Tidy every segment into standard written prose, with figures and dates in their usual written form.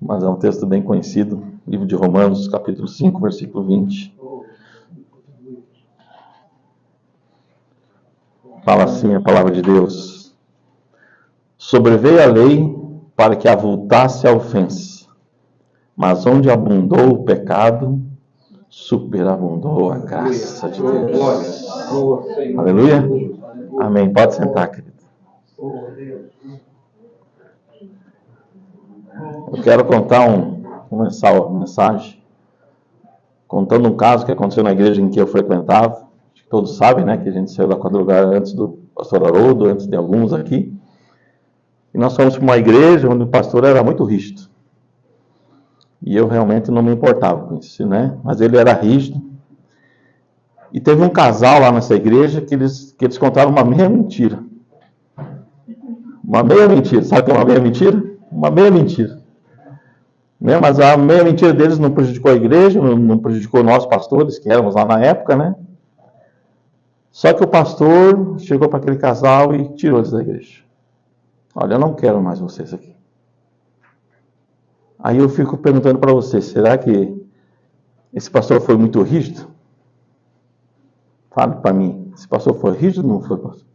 mas é um texto bem conhecido, livro de Romanos, capítulo 5, versículo 20. Fala assim a palavra de Deus: sobreveio a lei para que avultasse a ofensa, mas onde abundou o pecado, superabundou a graça de Deus. Aleluia. Amém. Pode sentar, querido. Eu quero contar começar a mensagem contando um caso que aconteceu na igreja em que eu frequentava. Todos sabem, né, que a gente saiu da quadrangular antes do pastor Haroldo, antes de alguns aqui. E nós fomos para uma igreja onde o pastor era muito rígido. E eu realmente não me importava com isso, né? Mas ele era rígido. E teve um casal lá nessa igreja que eles contaram uma meia mentira. Uma meia mentira. Sabe o que é uma meia mentira? Uma meia mentira. Né? Mas a meia mentira deles não prejudicou a igreja, não prejudicou nós pastores, que éramos lá na época, né? Só que o pastor chegou para aquele casal e tirou eles da igreja. Olha, eu não quero mais vocês aqui. Aí eu fico perguntando para vocês, será que esse pastor foi muito rígido? Fale para mim, esse pastor foi rígido ou não foi, pastor?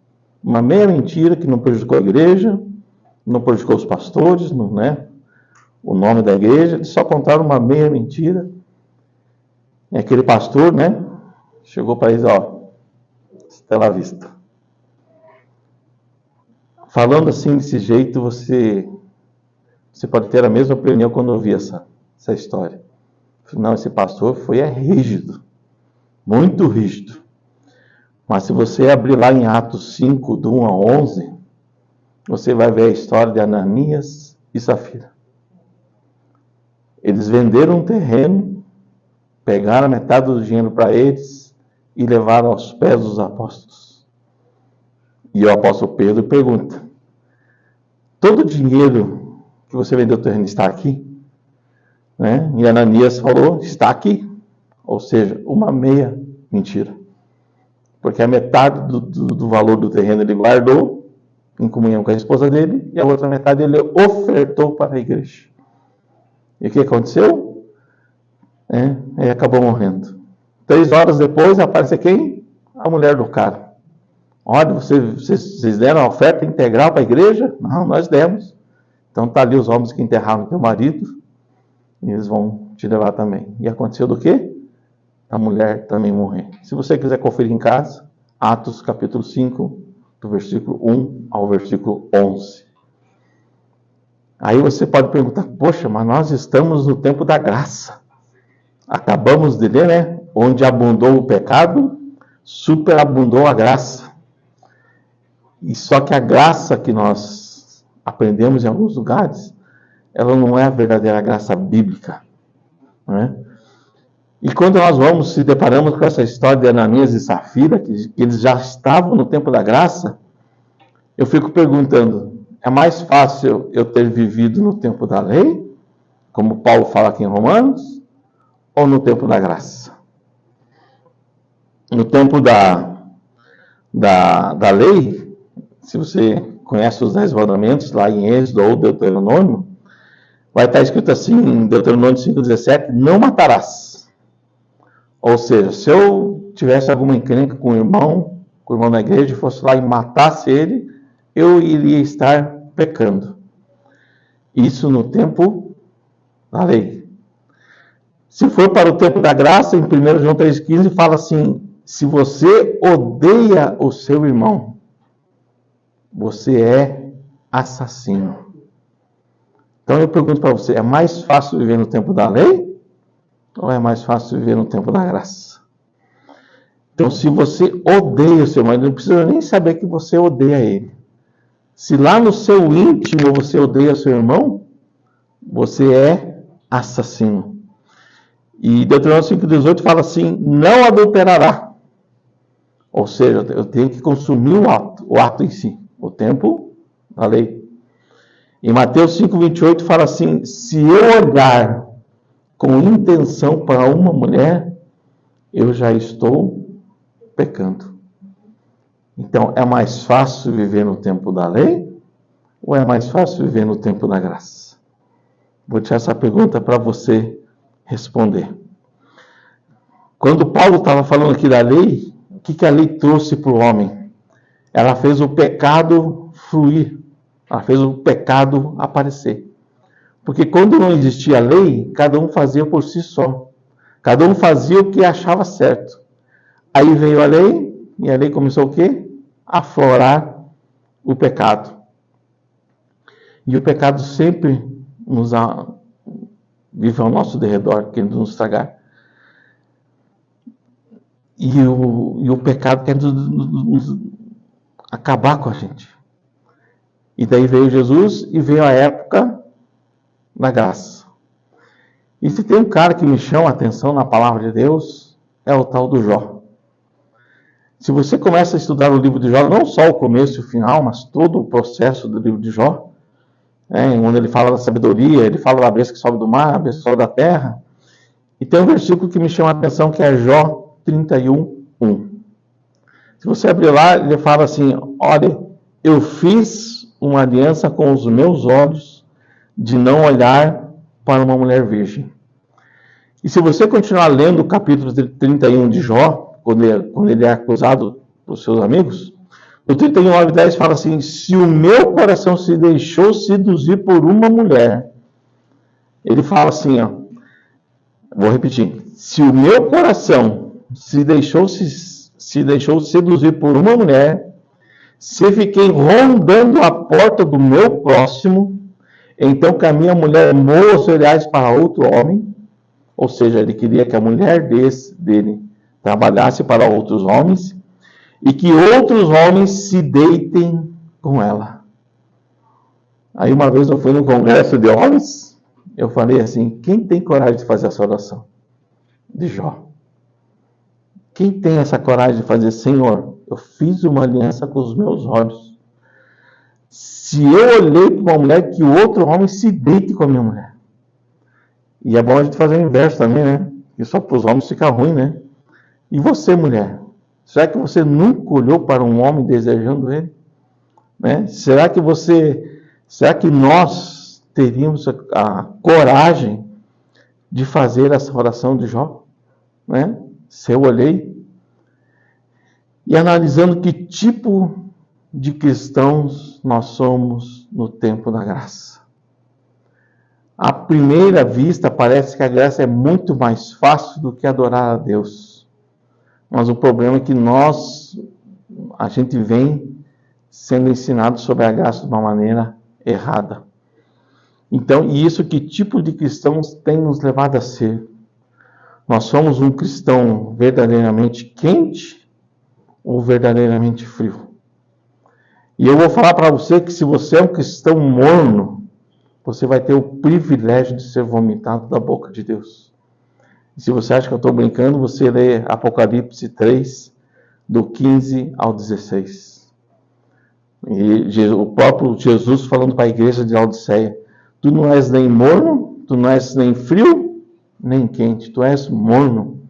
Uma meia mentira que não prejudicou a igreja, não prejudicou os pastores, não, né? O nome da igreja, eles só contaram uma meia mentira. E aquele pastor, né, chegou para eles, ó, está à vista. Falando assim, desse jeito, você pode ter a mesma opinião quando ouvir essa história. Não, esse pastor foi rígido, muito rígido. Mas se você abrir lá em Atos 5, do 1 a 11, você vai ver a história de Ananias e Safira. Eles venderam um terreno, pegaram metade do dinheiro para eles e levaram aos pés dos apóstolos. E o apóstolo Pedro pergunta: todo o dinheiro que você vendeu o terreno está aqui? Né? E Ananias falou: está aqui. Ou seja, uma meia mentira. Porque a metade do valor do terreno ele guardou em comunhão com a esposa dele e a outra metade ele ofertou para a igreja. E o que aconteceu? Ele acabou morrendo. 3 horas depois aparece quem? A mulher do cara. Olha, vocês deram a oferta integral para a igreja? Não, nós demos. Então tá ali os homens que enterraram teu marido e eles vão te levar também. E aconteceu do quê? A mulher também morrer. Se você quiser conferir em casa, Atos capítulo 5, do versículo 1 ao versículo 11. Aí você pode perguntar: poxa, mas nós estamos no tempo da graça. Acabamos de ler, né? Onde abundou o pecado, superabundou a graça. E só que a graça que nós aprendemos em alguns lugares, ela não é a verdadeira graça bíblica, né? E quando nós se deparamos com essa história de Ananias e Safira, que eles já estavam no tempo da graça, eu fico perguntando: é mais fácil eu ter vivido no tempo da lei, como Paulo fala aqui em Romanos, ou no tempo da graça? No tempo da lei, se você conhece os 10 mandamentos, lá em Êxodo ou Deuteronômio, vai estar escrito assim, em Deuteronômio 5,17, não matarás. Ou seja, se eu tivesse alguma encrenca com o irmão da igreja, e fosse lá e matasse ele, eu iria estar pecando. Isso no tempo da lei. Se for para o tempo da graça, em 1 João 3,15, fala assim: se você odeia o seu irmão, você é assassino. Então eu pergunto para você: é mais fácil viver no tempo da lei? Ou é mais fácil viver no tempo da graça? Então, se você odeia o seu irmão, não precisa nem saber que você odeia ele. Se lá no seu íntimo você odeia o seu irmão, você é assassino. E Deuteronômio 5,18 fala assim: não adulterará. Ou seja, eu tenho que consumir o ato em si, o tempo da lei. Em Mateus 5,28 fala assim: se eu olhar com intenção para uma mulher, eu já estou pecando. Então, é mais fácil viver no tempo da lei ou é mais fácil viver no tempo da graça? Vou deixar essa pergunta para você responder. Quando Paulo estava falando aqui da lei, o que a lei trouxe para o homem? Ela fez o pecado fluir. Ela fez o pecado aparecer. Porque quando não existia lei, cada um fazia por si só. Cada um fazia o que achava certo. Aí veio a lei, e a lei começou o quê? A aflorar o pecado. E o pecado sempre vive ao nosso derredor, querendo nos estragar. E o pecado quer nos acabar com a gente. E daí veio Jesus e veio a época da graça. E se tem um cara que me chama a atenção na palavra de Deus, é o tal do Jó. Se você começa a estudar o livro de Jó, não só o começo e o final, mas todo o processo do livro de Jó, onde ele fala da sabedoria, ele fala da besta que sobe do mar, a besta que sobe da terra. E tem um versículo que me chama a atenção, que é Jó 31:1. Se você abrir lá, ele fala assim: olha, eu fiz uma aliança com os meus olhos de não olhar para uma mulher virgem. E se você continuar lendo o capítulo 31 de Jó, quando ele é acusado por seus amigos, no 31:9-10 fala assim: se o meu coração se deixou seduzir por uma mulher, ele fala assim, vou repetir: se o meu coração se deixou seduzir por uma mulher, se fiquei rondando a porta do meu próximo, então que a minha mulher moa os olhares para outro homem, ou seja, ele queria que a mulher dele trabalhasse para outros homens, e que outros homens se deitem com ela. Aí uma vez eu fui no congresso de homens, eu falei assim: quem tem coragem de fazer essa oração? De Jó. Quem tem essa coragem de fazer: Senhor, eu fiz uma aliança com os meus olhos. Se eu olhei para uma mulher, que o outro homem se deite com a minha mulher. E é bom a gente fazer o inverso também, né? E só para os homens fica ruim, né? E você, mulher? Será que você nunca olhou para um homem desejando ele? Né? Será que nós teríamos a coragem de fazer essa oração de Jó? Né? Se eu olhei e analisando que tipo de cristãos nós somos no tempo da graça. À primeira vista, parece que a graça é muito mais fácil do que adorar a Deus. Mas o problema é que a gente vem sendo ensinado sobre a graça de uma maneira errada. Então, e isso que tipo de cristãos tem nos levado a ser? Nós somos um cristão verdadeiramente quente ou verdadeiramente frio? E eu vou falar para você que se você é um cristão morno, você vai ter o privilégio de ser vomitado da boca de Deus. E se você acha que eu estou brincando, você lê Apocalipse 3, do 15 ao 16. E o próprio Jesus falando para a igreja de Laodiceia: tu não és nem morno, tu não és nem frio, nem quente, tu és morno.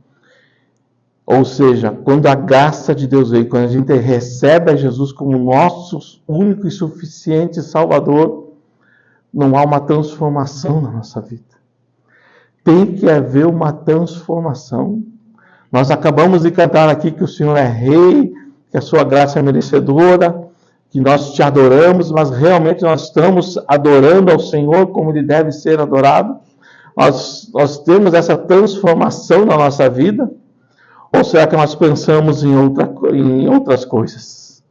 Ou seja, quando a graça de Deus veio, quando a gente recebe a Jesus como nosso único e suficiente Salvador, não há uma transformação na nossa vida. Tem que haver uma transformação. Nós acabamos de cantar aqui que o Senhor é Rei, que a sua graça é merecedora, que nós te adoramos, mas realmente nós estamos adorando ao Senhor como Ele deve ser adorado? Nós temos essa transformação na nossa vida? Ou será que nós pensamos em outras coisas?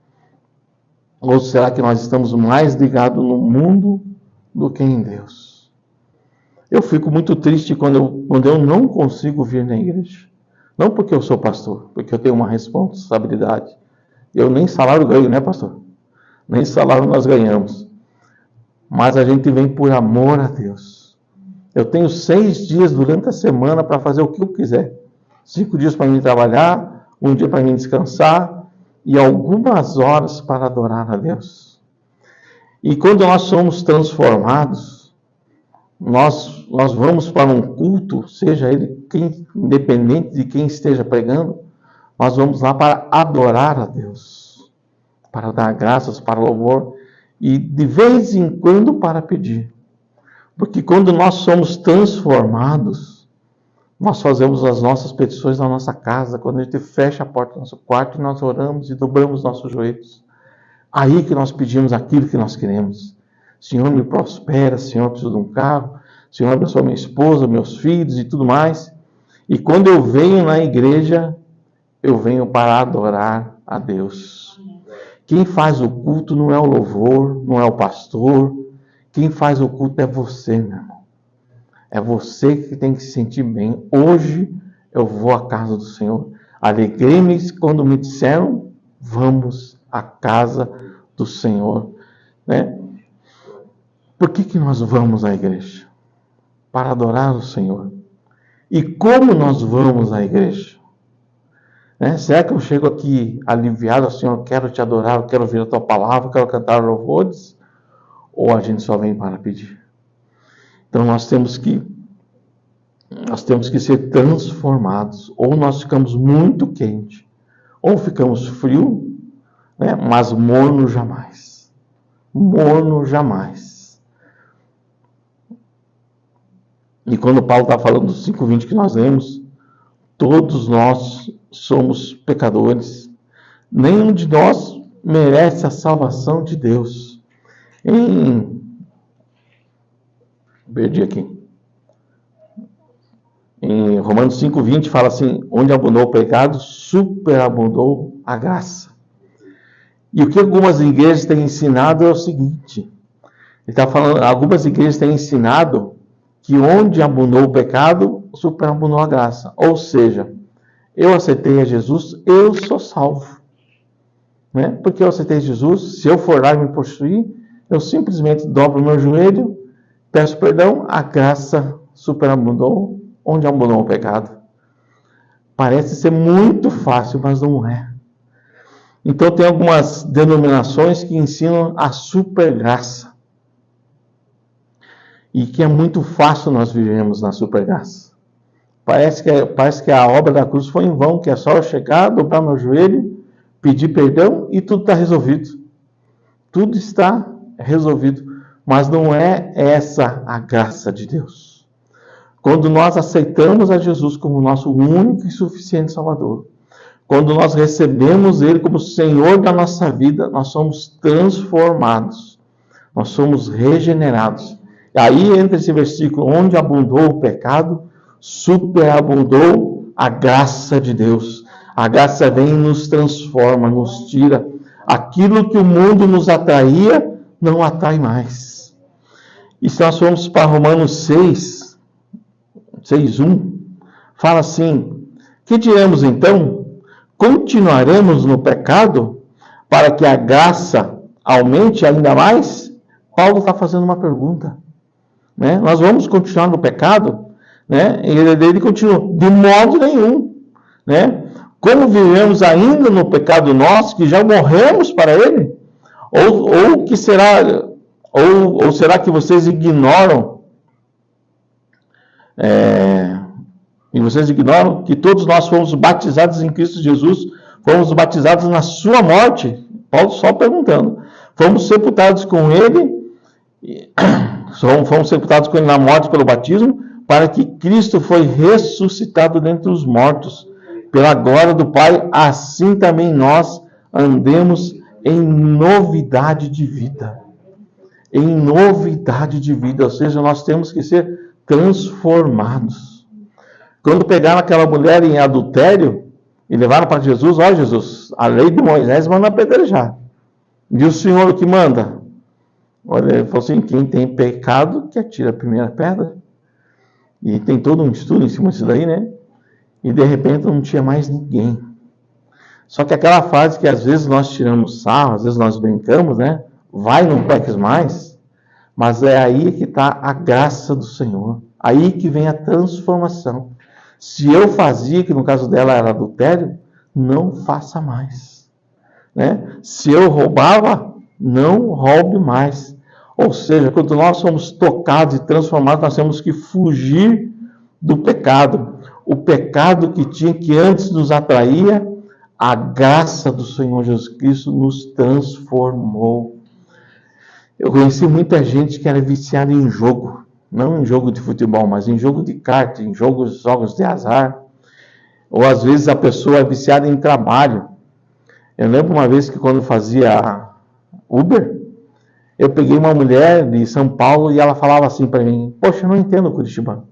Ou será que nós estamos mais ligados no mundo do que em Deus? Eu fico muito triste quando eu não consigo vir na igreja. Não porque eu sou pastor, porque eu tenho uma responsabilidade. Eu nem salário ganho, né, pastor? Nem salário nós ganhamos. Mas a gente vem por amor a Deus. Eu tenho 6 dias durante a semana para fazer o que eu quiser. 5 dias para mim trabalhar, 1 dia para mim descansar e algumas horas para adorar a Deus. E quando nós somos transformados, nós vamos para um culto, seja ele independente de quem esteja pregando, nós vamos lá para adorar a Deus, para dar graças, para louvor e de vez em quando para pedir. Porque quando nós somos transformados, nós fazemos as nossas petições na nossa casa, quando a gente fecha a porta do nosso quarto e nós oramos e dobramos nossos joelhos. Aí que nós pedimos aquilo que nós queremos. Senhor, me prospera, Senhor, eu preciso de um carro, Senhor, abençoa minha esposa, meus filhos e tudo mais. E quando eu venho na igreja, eu venho para adorar a Deus. Quem faz o culto não é o louvor, não é o pastor. Quem faz o culto é você, meu irmão. É você que tem que se sentir bem. Hoje eu vou à casa do Senhor. Alegrei-me quando me disseram, vamos à casa do Senhor. Né? Por que nós vamos à igreja? Para adorar o Senhor. E como nós vamos à igreja? Né? Será que eu chego aqui aliviado, Senhor, quero te adorar, eu quero ouvir a tua palavra, quero cantar louvores? Ou a gente só vem para pedir? Então nós temos que ser transformados. Ou nós ficamos muito quente, ou ficamos frio, né? Mas morno jamais. Morno jamais. E quando Paulo está falando dos 5:20 que nós lemos, todos nós somos pecadores. Nenhum de nós merece a salvação de Deus. Perdi aqui. Em Romanos 5:20 fala assim, onde abundou o pecado, superabundou a graça. E o que algumas igrejas têm ensinado é o seguinte, ele está falando, algumas igrejas têm ensinado que onde abundou o pecado, superabundou a graça. Ou seja, eu aceitei a Jesus, eu sou salvo. Né? Porque eu aceitei Jesus, se eu for lá e me prostituir, eu simplesmente dobro o meu joelho, peço perdão, a graça superabundou, onde abundou o pecado. Parece ser muito fácil, mas não é. Então tem algumas denominações que ensinam a supergraça. E que é muito fácil nós vivermos na supergraça. Parece que a obra da cruz foi em vão, que é só eu chegar, dobrar meu joelho, pedir perdão e tudo está resolvido. Tudo está resolvido. Mas não é essa a graça de Deus. Quando nós aceitamos a Jesus como nosso único e suficiente Salvador, quando nós recebemos Ele como Senhor da nossa vida, nós somos transformados, nós somos regenerados. E aí entra esse versículo, onde abundou o pecado, superabundou a graça de Deus. A graça vem e nos transforma, nos tira. Aquilo que o mundo nos atraía, não atrai mais. E se nós formos para Romanos 6:1, fala assim, que diremos então? Continuaremos no pecado para que a graça aumente ainda mais? Paulo está fazendo uma pergunta. Né? Nós vamos continuar no pecado? Né? E ele continua, de modo nenhum. Né? Como vivemos ainda no pecado nosso, que já morremos para ele? Ou será que vocês ignoram? E vocês ignoram que todos nós fomos batizados em Cristo Jesus, fomos batizados na sua morte? Paulo só perguntando. Fomos sepultados com ele, fomos sepultados com ele na morte pelo batismo, para que Cristo foi ressuscitado dentre os mortos, pela glória do Pai, assim também nós andemos em novidade de vida. Em novidade de vida, ou seja, nós temos que ser transformados. Quando pegaram aquela mulher em adultério e levaram para Jesus, ó Jesus, a lei de Moisés manda apedrejar. E o Senhor o que manda? Olha, ele falou assim, quem tem pecado que atira a primeira pedra. E tem todo um estudo em cima disso daí, né? E de repente não tinha mais ninguém. Só que aquela fase que às vezes nós tiramos sarro, às vezes nós brincamos, né? Vai, não peques mais. Mas é aí que está a graça do Senhor. Aí que vem a transformação. Se eu fazia, que no caso dela era adultério, não faça mais. Né? Se eu roubava, não roube mais. Ou seja, quando nós somos tocados e transformados, nós temos que fugir do pecado. O pecado que antes nos atraía, a graça do Senhor Jesus Cristo nos transformou. Eu conheci muita gente que era viciada em jogo. Não em jogo de futebol, mas em jogo de kart, em jogos de azar. Ou às vezes a pessoa é viciada em trabalho. Eu lembro uma vez que quando fazia Uber, eu peguei uma mulher de São Paulo e ela falava assim para mim: poxa, eu não entendo o curitibano.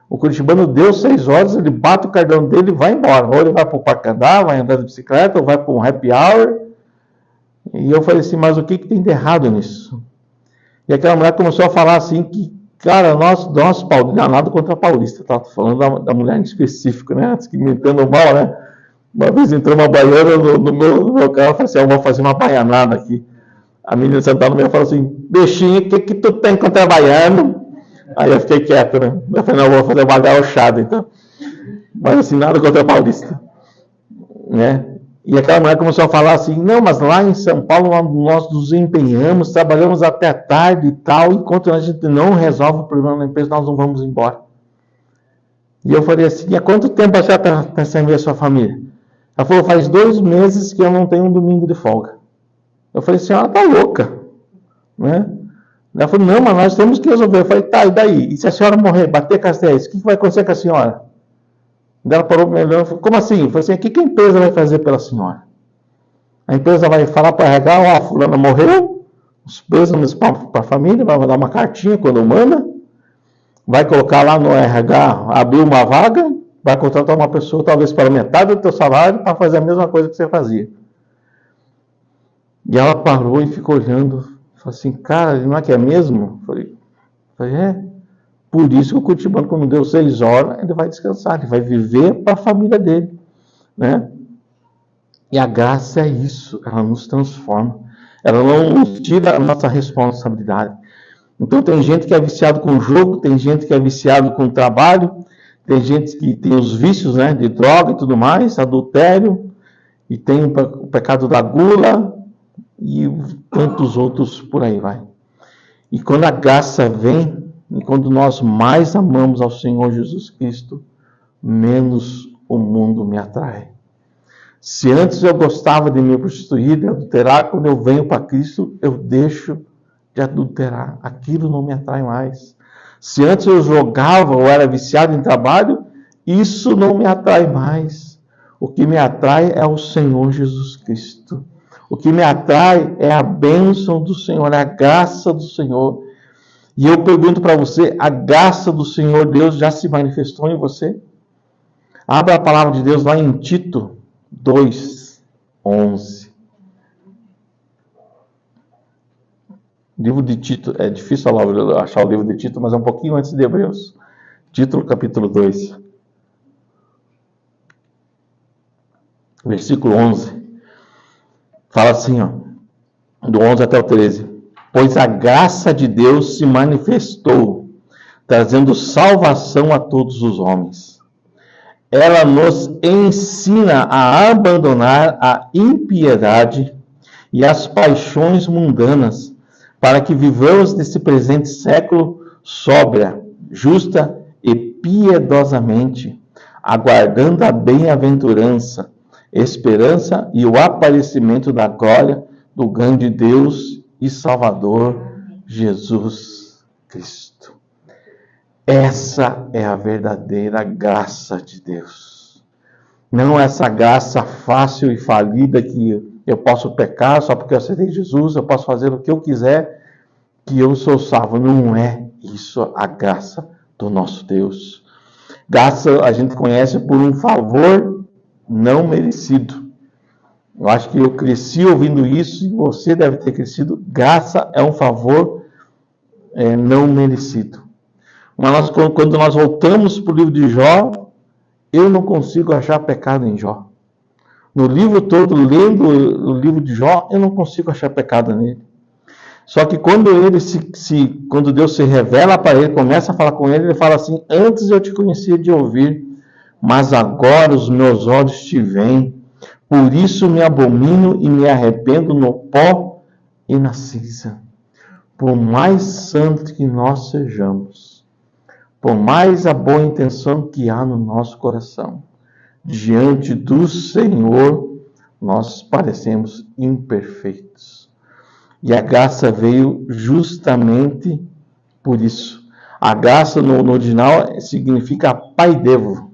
O curitibano deu 6 horas, ele bate o cartão dele e vai embora. Ou ele vai para o parque andar, vai andar de bicicleta, ou vai para um happy hour. E eu falei assim, mas o que tem de errado nisso? E aquela mulher começou a falar assim que, cara, nós paulistas, não, nada contra a paulista, tá? Tô falando da mulher em específico, né? Antes que me entendam mal, né? Uma vez entrou uma baiana no meu carro, eu falei assim, eu vou fazer uma baianada aqui. A menina sentada no meio falou assim, bichinho, o que tu tem contra baiano? Aí eu fiquei quieto, né? Eu falei, não, eu vou fazer uma gauchada, então. Mas assim, nada contra a paulista, né? E aquela mulher começou a falar assim, não, mas lá em São Paulo nós nos empenhamos, trabalhamos até tarde e tal, enquanto a gente não resolve o problema da empresa, nós não vamos embora. E eu falei assim, há quanto tempo você está pensando em ver a sua família? Ela falou, faz 2 meses que eu não tenho um domingo de folga. Eu falei, a senhora está louca, né? Ela falou, não, mas nós temos que resolver. Eu falei, tá, e daí? E se a senhora morrer, bater castéis, o que vai acontecer com a senhora? Ela parou para mim e falou, como assim? Eu falei assim, o que a empresa vai fazer pela senhora? A empresa vai falar para RH, ó, a fulana morreu, os pêsames para a família, vai mandar uma cartinha quando manda, vai colocar lá no RH, abrir uma vaga, vai contratar uma pessoa, talvez para metade do teu salário, para fazer a mesma coisa que você fazia. E ela parou e ficou olhando, falou assim, cara, não é que é mesmo? Eu falei, é. Por isso que o curitibano, quando deu 6 horas, ele vai descansar, ele vai viver para a família dele, né? E a graça é isso, ela nos transforma, ela não nos tira a nossa responsabilidade. Então tem gente que é viciado com o jogo, tem gente que é viciado com o trabalho, tem gente que tem os vícios, né, de droga e tudo mais, adultério, e tem o pecado da gula, e tantos outros por aí vai. E quando a graça vem, e quando nós mais amamos ao Senhor Jesus Cristo, menos o mundo me atrai. Se antes eu gostava de me prostituir, de adulterar, quando eu venho para Cristo, eu deixo de adulterar. Aquilo não me atrai mais. Se antes eu jogava ou era viciado em trabalho, isso não me atrai mais. O que me atrai é o Senhor Jesus Cristo. O que me atrai é a bênção do Senhor, é a graça do Senhor. E eu pergunto para você, a graça do Senhor Deus já se manifestou em você? Abra a palavra de Deus lá em Tito 2:11. Livro de Tito, é difícil achar o livro de Tito, mas é um pouquinho antes de Hebreus. Tito, capítulo 2. Versículo 11. Fala assim, ó, do 11 até o 13. Pois a graça de Deus se manifestou, trazendo salvação a todos os homens. Ela nos ensina a abandonar a impiedade e as paixões mundanas, para que vivamos nesse presente século sóbria, justa e piedosamente, aguardando a bem-aventurança, esperança e o aparecimento da glória do grande Deus e Salvador Jesus Cristo. Essa é a verdadeira graça de Deus. Não essa graça fácil e falida que eu posso pecar só porque eu aceitei Jesus, eu posso fazer o que eu quiser, que eu sou salvo. Não é isso a graça do nosso Deus. Graça a gente conhece por um favor não merecido. Eu acho que eu cresci ouvindo isso e você deve ter crescido. Graça é um favor não merecido. Mas quando nós voltamos para o livro de Jó, eu não consigo achar pecado em Jó. No livro todo, lendo o livro de Jó, eu não consigo achar pecado nele. Só que quando quando Deus se revela para ele, começa a falar com ele, ele fala assim, antes eu te conhecia de ouvir, mas agora os meus olhos te veem. Por isso me abomino e me arrependo no pó e na cinza. Por mais santo que nós sejamos, por mais a boa intenção que há no nosso coração, diante do Senhor, nós parecemos imperfeitos. E a graça veio justamente por isso. A graça no original significa paidevo.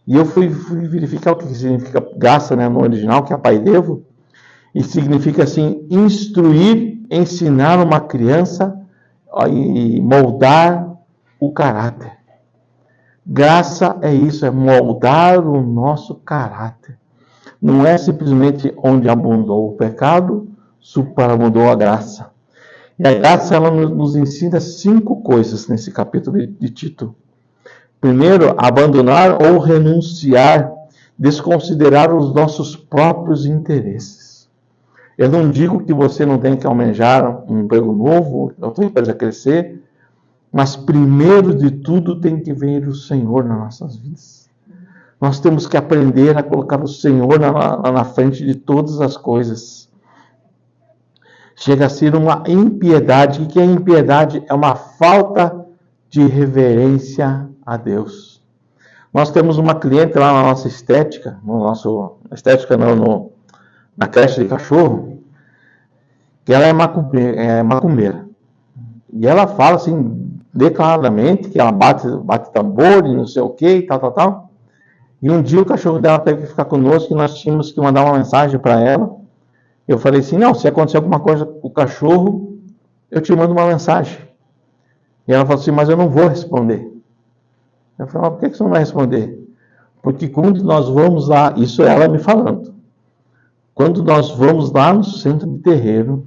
E eu fui verificar o que significa graça, né, no original, que é paidevo. E significa assim, instruir, ensinar uma criança e moldar o caráter. Graça é isso, é moldar o nosso caráter. Não é simplesmente onde abundou o pecado, superabundou a graça. E a graça, ela nos ensina 5 coisas nesse capítulo de Tito. Primeiro, abandonar ou renunciar, desconsiderar os nossos próprios interesses. Eu não digo que você não tem que almejar um emprego novo, a tua empresa crescer, mas primeiro de tudo tem que vir o Senhor nas nossas vidas. Nós temos que aprender a colocar o Senhor na frente de todas as coisas. Chega a ser uma impiedade. O que é impiedade? É uma falta de reverência a Deus. Nós temos uma cliente lá na nossa estética, na creche de cachorro, que ela é macumbeira. E ela fala assim, declaradamente, que ela bate tambor e não sei o que, e tal. E um dia o cachorro dela teve que ficar conosco e nós tínhamos que mandar uma mensagem para ela. Eu falei assim, não, se acontecer alguma coisa com o cachorro, eu te mando uma mensagem. E ela falou assim, mas eu não vou responder. Eu falei, mas por que você não vai responder? Porque quando nós vamos lá, isso é ela me falando, quando nós vamos lá no centro de terreiro,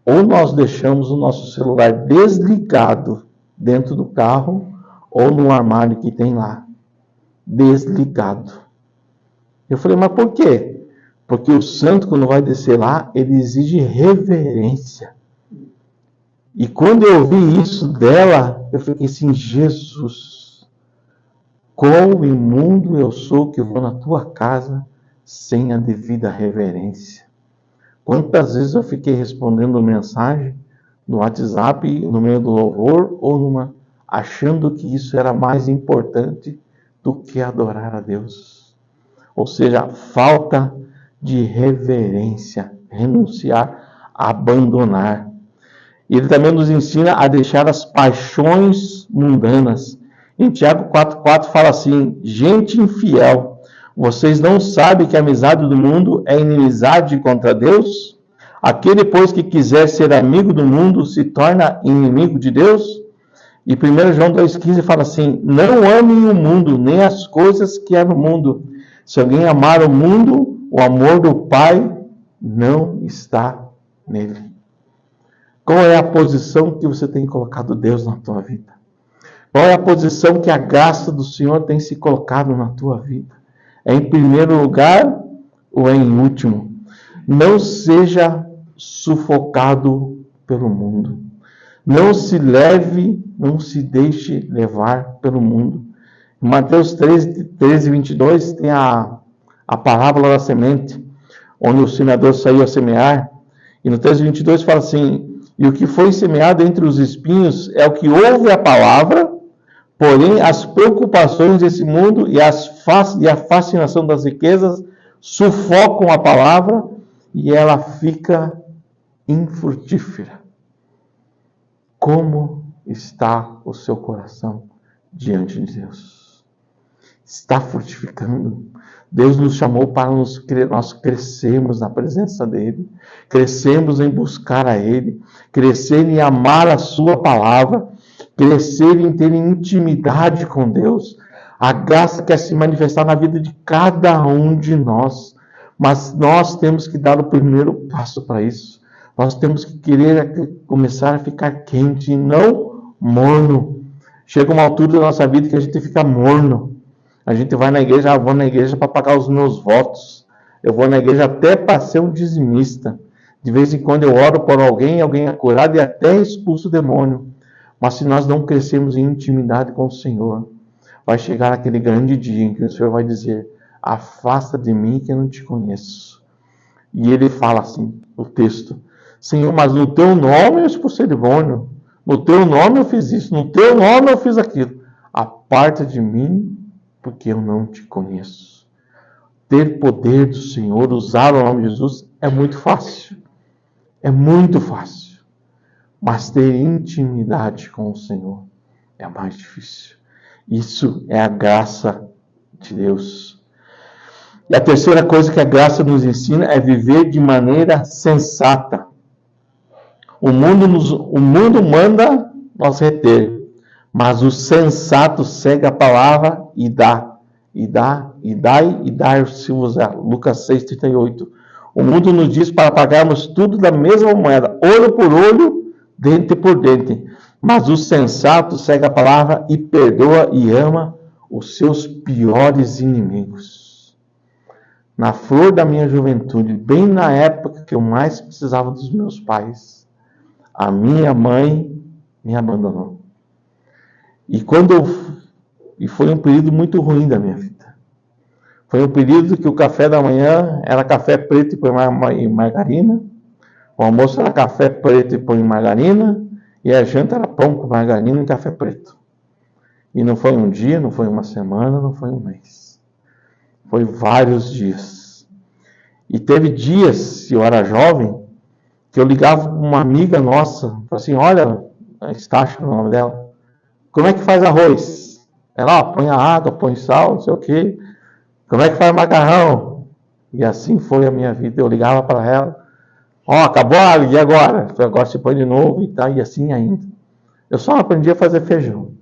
ou nós deixamos o nosso celular desligado dentro do carro, ou no armário que tem lá, desligado. Eu falei, mas por quê? Porque o santo, quando vai descer lá, ele exige reverência. E quando eu ouvi isso dela, eu fiquei assim, Jesus, quão imundo eu sou que eu vou na tua casa sem a devida reverência. Quantas vezes eu fiquei respondendo mensagem no WhatsApp, no meio do louvor, ou achando que isso era mais importante do que adorar a Deus. Ou seja, falta de reverência, renunciar, abandonar. E ele também nos ensina a deixar as paixões mundanas. Em Tiago 4,4 fala assim, gente infiel, vocês não sabem que a amizade do mundo é inimizade contra Deus? Aquele, pois, que quiser ser amigo do mundo se torna inimigo de Deus? E 1 João 2,15 fala assim, não amem o mundo, nem as coisas que há no mundo. Se alguém amar o mundo, o amor do Pai não está nele. Qual é a posição que você tem colocado Deus na tua vida? Qual é a posição que a graça do Senhor tem se colocado na tua vida? É em primeiro lugar ou é em último? Não seja sufocado pelo mundo. Não se deixe levar pelo mundo. Em Mateus 13, 22 tem a parábola da semente, onde o semeador saiu a semear. E no 13:22 fala assim, e o que foi semeado entre os espinhos é o que ouve a palavra, porém as preocupações desse mundo e a fascinação das riquezas sufocam a palavra e ela fica infrutífera. Como está o seu coração diante de Deus? Está frutificando? Deus nos chamou para nós crescermos na presença dEle, crescermos em buscar a Ele, crescer em amar a Sua palavra, crescer em ter intimidade com Deus. A graça quer se manifestar na vida de cada um de nós, mas nós temos que dar o primeiro passo para isso. Nós temos que querer começar a ficar quente e não morno. Chega uma altura da nossa vida que a gente fica morno. A gente vai na igreja, vou na igreja para pagar os meus votos. Eu vou na igreja até para ser um dizimista. De vez em quando eu oro por alguém é curado e até expulso o demônio. Mas se nós não crescermos em intimidade com o Senhor, vai chegar aquele grande dia em que o Senhor vai dizer, afasta de mim que eu não te conheço. E ele fala assim, o texto, Senhor, mas no teu nome eu expulsei demônio, no teu nome eu fiz isso, no teu nome eu fiz aquilo. Aparta de mim, porque eu não te conheço. Ter poder do Senhor, usar o nome de Jesus, é muito fácil. É muito fácil. Mas ter intimidade com o Senhor é a mais difícil. Isso é a graça de Deus. E a terceira coisa que a graça nos ensina é viver de maneira sensata. O mundo manda nós reter, mas o sensato segue a palavra e dá. E dar-se-vos-á. Lucas 6,38. O mundo nos diz para pagarmos tudo da mesma moeda, olho por olho, dente por dente. Mas o sensato segue a palavra e perdoa e ama os seus piores inimigos. Na flor da minha juventude, bem na época que eu mais precisava dos meus pais, a minha mãe me abandonou. E foi um período muito ruim da minha vida. Foi um período que o café da manhã era café preto e margarina, o almoço era café preto e pão e margarina, e a janta era pão com margarina e café preto. E não foi um dia, não foi uma semana, não foi um mês. Foi vários dias. E teve dias, eu era jovem, que eu ligava para uma amiga nossa, falei assim, olha, Estácio, o nome dela, como é que faz arroz? Ela, põe a água, põe sal, não sei o quê. Como é que faz macarrão? E assim foi a minha vida. Eu ligava para ela, acabou a água, e agora? Agora se põe de novo e tá, e assim ainda. Eu só aprendi a fazer feijão.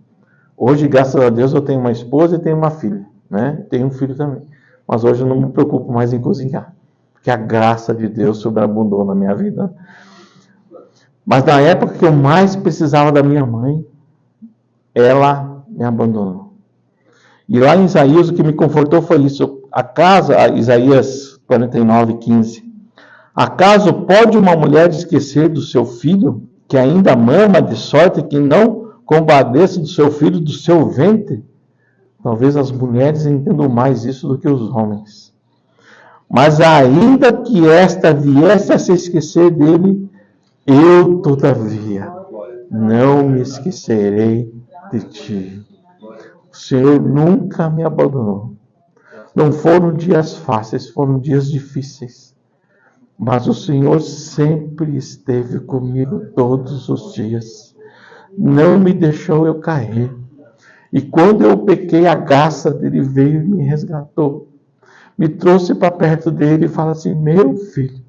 Hoje, graças a Deus, eu tenho uma esposa e tenho uma filha, né? Tenho um filho também. Mas hoje eu não me preocupo mais em cozinhar, porque a graça de Deus sobreabundou na minha vida. Mas na época que eu mais precisava da minha mãe, ela me abandonou. E lá em Isaías, o que me confortou foi isso. Isaías 49:15. Acaso pode uma mulher esquecer do seu filho, que ainda mama, de sorte que não compadeça do seu filho do seu ventre? Talvez as mulheres entendam mais isso do que os homens. Mas ainda que esta viesse a se esquecer dele, eu, todavia, não me esquecerei de ti. O Senhor nunca me abandonou. Não foram dias fáceis, foram dias difíceis. Mas o Senhor sempre esteve comigo todos os dias. Não me deixou eu cair. E quando eu pequei, a graça dele veio e me resgatou. Me trouxe para perto dele e fala assim, meu filho,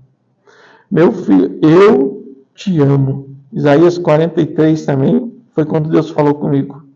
eu te amo. Isaías 43 também foi quando Deus falou comigo.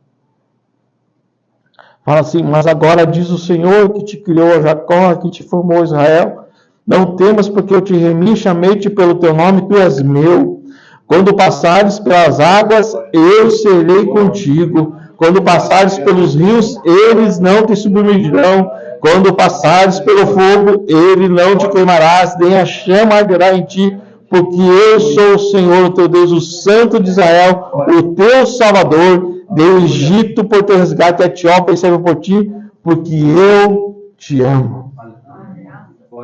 Fala assim, mas agora diz o Senhor que te criou a Jacó, que te formou Israel. Não temas, porque eu te remi, chamei-te pelo teu nome, tu és meu. Quando passares pelas águas, eu serei contigo. Quando passares pelos rios, eles não te submergirão. Quando passares pelo fogo, ele não te queimarás, nem a chama arderá em ti. Porque eu sou o Senhor, o teu Deus, o Santo de Israel, o teu Salvador. Dei o Egito por teu resgate, a Etiópia e serve por ti, porque eu te amo.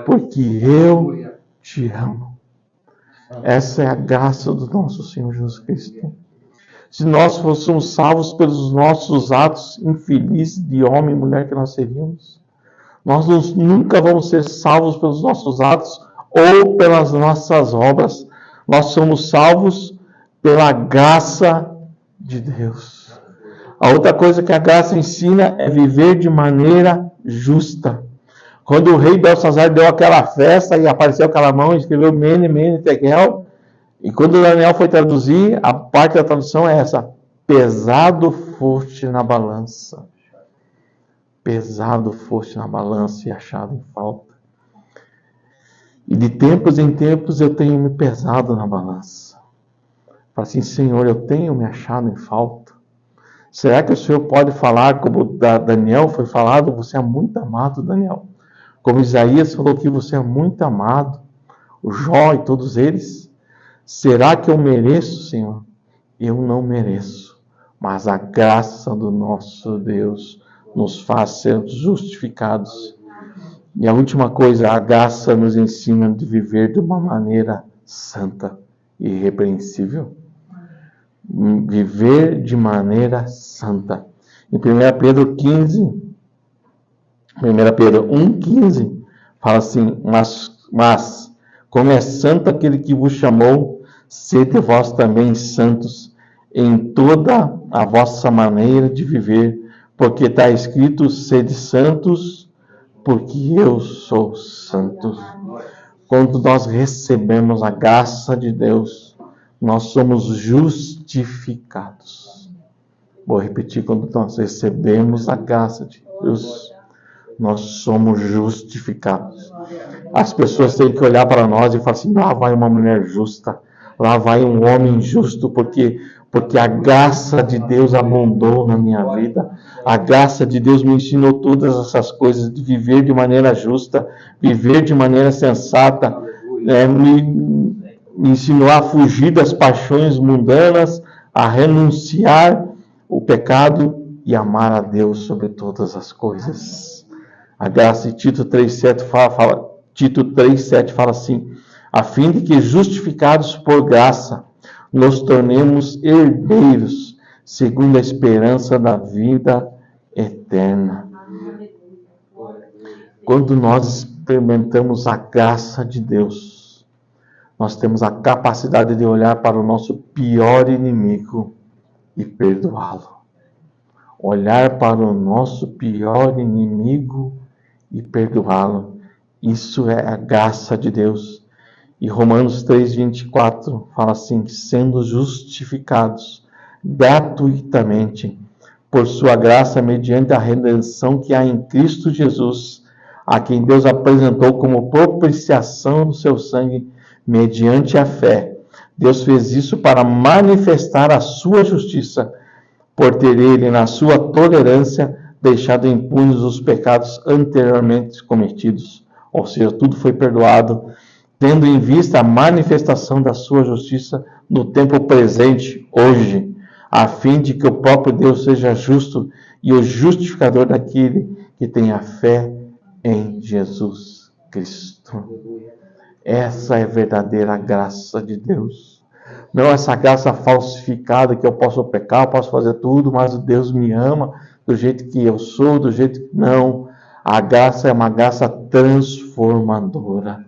Porque eu te amo. Essa é a graça do nosso Senhor Jesus Cristo. Se nós fôssemos salvos pelos nossos atos infelizes de homem e mulher que nós seríamos, nós nunca vamos ser salvos pelos nossos atos ou pelas nossas obras. Nós somos salvos pela graça de Deus. A outra coisa que a graça ensina é viver de maneira justa. Quando o rei Belsazar deu aquela festa e apareceu aquela mão e escreveu Mene, Mene, Tekel, e quando Daniel foi traduzir, a parte da tradução é essa: pesado foste na balança. Pesado foste na balança e achado em falta. E de tempos em tempos eu tenho me pesado na balança. Falo assim, Senhor, eu tenho me achado em falta. Será que o Senhor pode falar como Daniel foi falado? Você é muito amado, Daniel. Como Isaías falou que você é muito amado. O Jó e todos eles. Será que eu mereço, Senhor? Eu não mereço. Mas a graça do nosso Deus nos faz ser justificados. E a última coisa, a graça nos ensina de viver de uma maneira santa e irrepreensível. Viver de maneira santa. Em 1 Pedro 1,15, fala assim, mas como é santo aquele que vos chamou, sede vós também santos em toda a vossa maneira de viver, porque está escrito: sede santos, porque eu sou santo. Quando nós recebemos a graça de Deus, nós somos justificados. Vou repetir: quando nós recebemos a graça de Deus, nós somos justificados. As pessoas têm que olhar para nós e falar assim: lá vai uma mulher justa, lá vai um homem justo, porque a graça de Deus abundou na minha vida. A graça de Deus me ensinou todas essas coisas, de viver de maneira justa, viver de maneira sensata, me ensinou a fugir das paixões mundanas, a renunciar o pecado e amar a Deus sobre todas as coisas. A graça, Tito 3,7 fala assim: a fim de que, justificados por graça, nos tornemos herdeiros, segundo a esperança da vida eterna. Quando nós experimentamos a graça de Deus, nós temos a capacidade de olhar para o nosso pior inimigo e perdoá-lo. Olhar para o nosso pior inimigo e perdoá-lo. Isso é a graça de Deus. E Romanos 3,24 fala assim: sendo justificados gratuitamente por sua graça, mediante a redenção que há em Cristo Jesus, a quem Deus apresentou como propiciação do seu sangue, mediante a fé. Deus fez isso para manifestar a sua justiça, por ter ele, na sua tolerância, deixado impunes os pecados anteriormente cometidos. Ou seja, tudo foi perdoado, tendo em vista a manifestação da sua justiça no tempo presente, hoje, a fim de que o próprio Deus seja justo e o justificador daquele que tem a fé em Jesus Cristo. Essa é a verdadeira graça de Deus. Não essa graça falsificada que eu posso pecar, eu posso fazer tudo, mas Deus me ama do jeito que eu sou, do jeito que... Não. A graça é uma graça transformadora.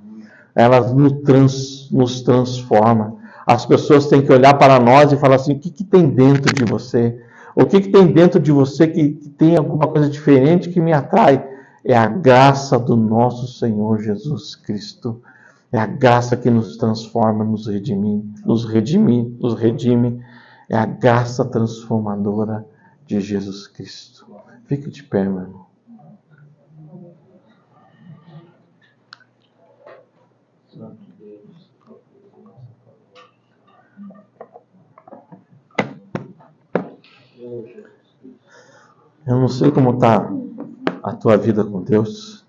Ela nos transforma. As pessoas têm que olhar para nós e falar assim: o que tem dentro de você? O que tem dentro de você que tem alguma coisa diferente que me atrai? É a graça do nosso Senhor Jesus Cristo. É a graça que nos transforma, nos redime. É a graça transformadora de Jesus Cristo. Fique de pé, meu irmão. Eu não sei como está a tua vida com Deus.